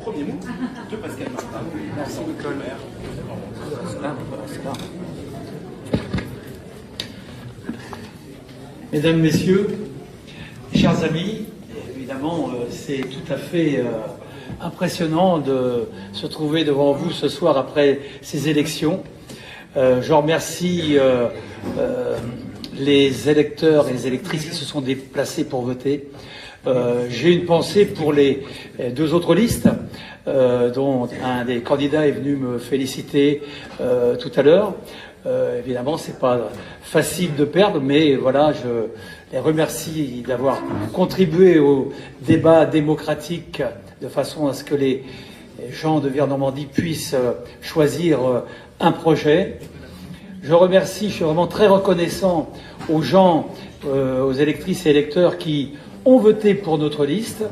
Premier mot de Pascal Martin. Merci Nicole. Mesdames, Messieurs, chers amis, évidemment, c'est tout à fait impressionnant de se trouver devant vous ce soir après ces élections. Je remercie les électeurs et les électrices qui se sont déplacés pour voter. J'ai une pensée pour les deux autres listes, dont un des candidats est venu me féliciter tout à l'heure. Évidemment, c'est pas facile de perdre, mais voilà, je les remercie d'avoir contribué au débat démocratique de façon à ce que les gens de Vire-Normandie puissent choisir un projet. Je suis vraiment très reconnaissant aux gens, aux électrices et électeurs qui ont voté pour notre liste.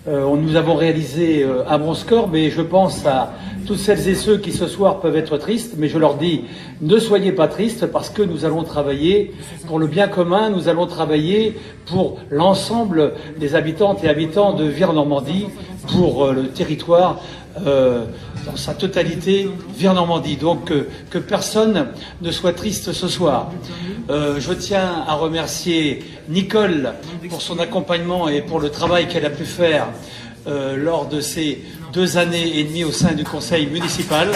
Nous avons réalisé un bon score, mais je pense à toutes celles et ceux qui ce soir peuvent être tristes, mais je leur dis, ne soyez pas tristes parce que nous allons travailler pour le bien commun, nous allons travailler pour l'ensemble des habitantes et habitants de Vire-Normandie, pour le territoire dans sa totalité, Vire-Normandie. Donc que personne ne soit triste ce soir. Je tiens à remercier Nicole pour son accompagnement et pour le travail qu'elle a pu faire lors de ces 2 années et demie au sein du conseil municipal.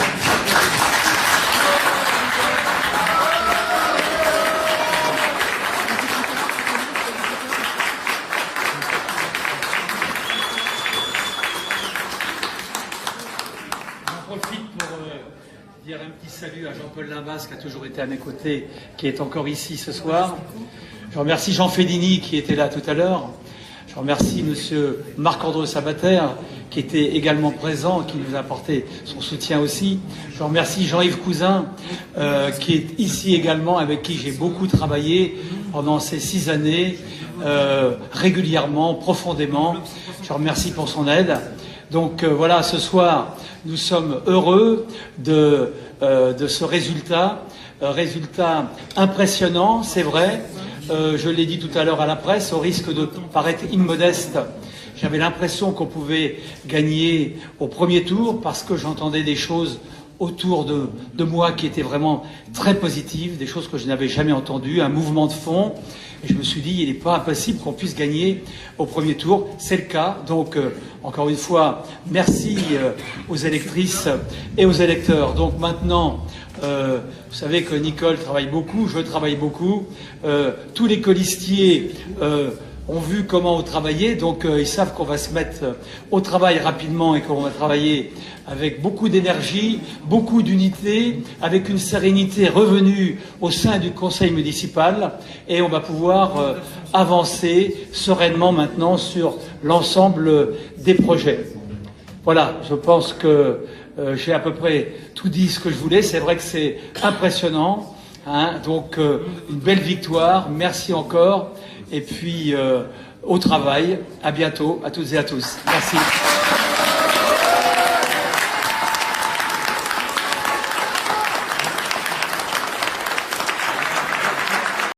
J'en profite pour dire un petit salut à Jean-Paul Limbas qui a toujours été à mes côtés, qui est encore ici ce soir. Je remercie Jean Fellini qui était là tout à l'heure. Je remercie Monsieur Marc-André Sabater qui était également présent, qui nous a apporté son soutien aussi. Je remercie Jean-Yves Cousin qui est ici également, avec qui j'ai beaucoup travaillé pendant ces 6 années, régulièrement, profondément. Je remercie pour son aide. Donc voilà, ce soir, nous sommes heureux de ce résultat. Résultat impressionnant, c'est vrai. Je l'ai dit tout à l'heure à la presse, au risque de paraître immodeste, j'avais l'impression qu'on pouvait gagner au premier tour parce que j'entendais des choses autour de moi qui étaient vraiment très positives, des choses que je n'avais jamais entendues, un mouvement de fond. Et je me suis dit, il n'est pas impossible qu'on puisse gagner au premier tour. C'est le cas. Donc, encore une fois, merci aux électrices et aux électeurs. Donc maintenant, vous savez que Nicole travaille beaucoup, je travaille beaucoup. Tous les colistiers ont vu comment on travaillait, donc ils savent qu'on va se mettre au travail rapidement et qu'on va travailler avec beaucoup d'énergie, beaucoup d'unité, avec une sérénité revenue au sein du conseil municipal, et on va pouvoir avancer sereinement maintenant sur l'ensemble des projets. Voilà, je pense que j'ai à peu près tout dit ce que je voulais. C'est vrai que c'est impressionnant, hein, donc une belle victoire, merci encore. Et puis, au travail, à bientôt, à toutes et à tous. Merci.